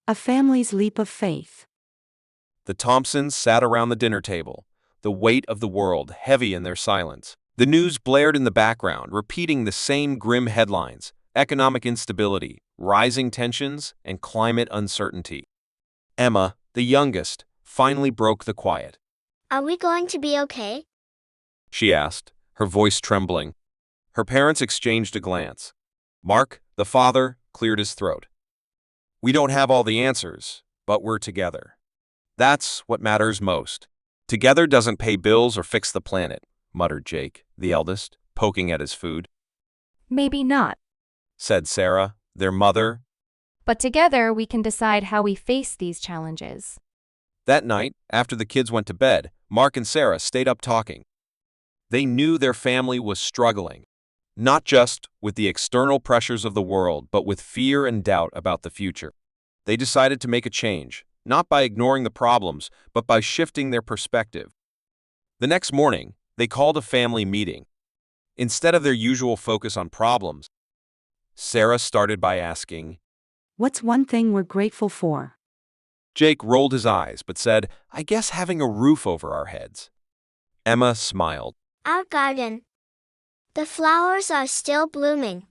A family's leap of faith. The Thompsons sat around the dinner table, the weight of the world heavy in their silence. The news blared in the background, repeating the same grim headlines: economic instability, rising tensions, and climate uncertainty. Emma, the youngest, finally broke the quiet. Are we going to be okay? She asked, her voice trembling. Her parents exchanged a glance. Mark, the father, cleared his throat. We don't have all the answers, but we're together. That's what matters most. Together doesn't pay bills or fix the planet, muttered Jake, the eldest, poking at his food. Maybe not. Said Sarah, their mother. But together we can decide how we face these challenges. That night, after the kids went to bed, Mark and Sarah stayed up talking. They knew their family was struggling, not just with the external pressures of the world, but with fear and doubt about the future. They decided to make a change, not by ignoring the problems, but by shifting their perspective. The next morning, they called a family meeting. Instead of their usual focus on problems, Sarah started by asking, What's one thing we're grateful for? Jake rolled his eyes but said, I guess having a roof over our heads. Emma smiled. Our garden. The flowers are still blooming.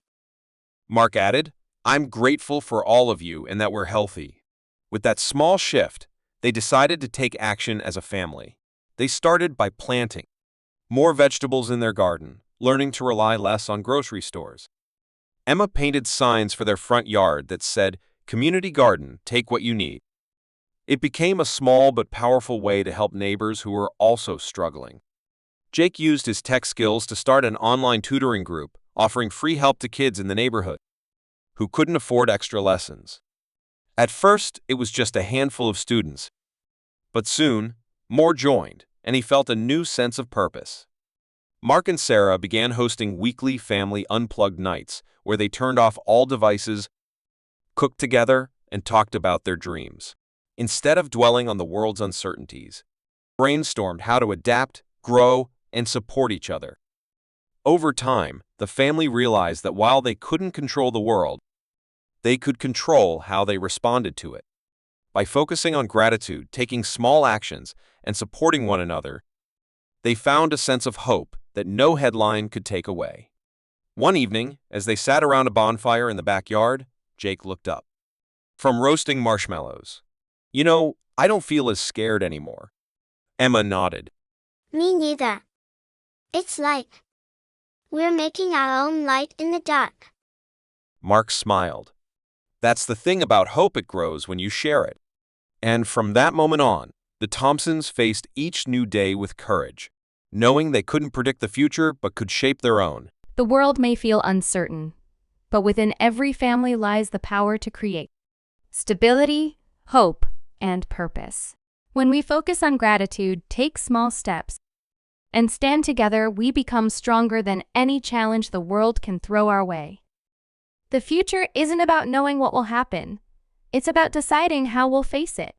Mark added, I'm grateful for all of you and that we're healthy. With that small shift, they decided to take action as a family. They started by planting more vegetables in their garden, learning to rely less on grocery stores. Emma painted signs for their front yard that said, Community Garden, take what you need. It became a small but powerful way to help neighbors who were also struggling. Jake used his tech skills to start an online tutoring group, offering free help to kids in the neighborhood who couldn't afford extra lessons. At first, it was just a handful of students, but soon, more joined, and he felt a new sense of purpose. Mark and Sarah began hosting weekly family unplugged nights where they turned off all devices, cooked together, and talked about their dreams. Instead of dwelling on the world's uncertainties, brainstormed how to adapt, grow, and support each other. Over time, the family realized that while they couldn't control the world, they could control how they responded to it. By focusing on gratitude, taking small actions, and supporting one another, they found a sense of hope that no headline could take away. One evening, as they sat around a bonfire in the backyard, Jake looked up. From roasting marshmallows. You know, I don't feel as scared anymore. Emma nodded. Me neither. It's like we're making our own light in the dark. Mark smiled. That's the thing about hope, it grows when you share it. And from that moment on, the Thompsons faced each new day with courage, knowing they couldn't predict the future but could shape their own. The world may feel uncertain, but within every family lies the power to create stability, hope, and purpose. When we focus on gratitude, take small steps, and stand together, we become stronger than any challenge the world can throw our way. The future isn't about knowing what will happen. It's about deciding how we'll face it.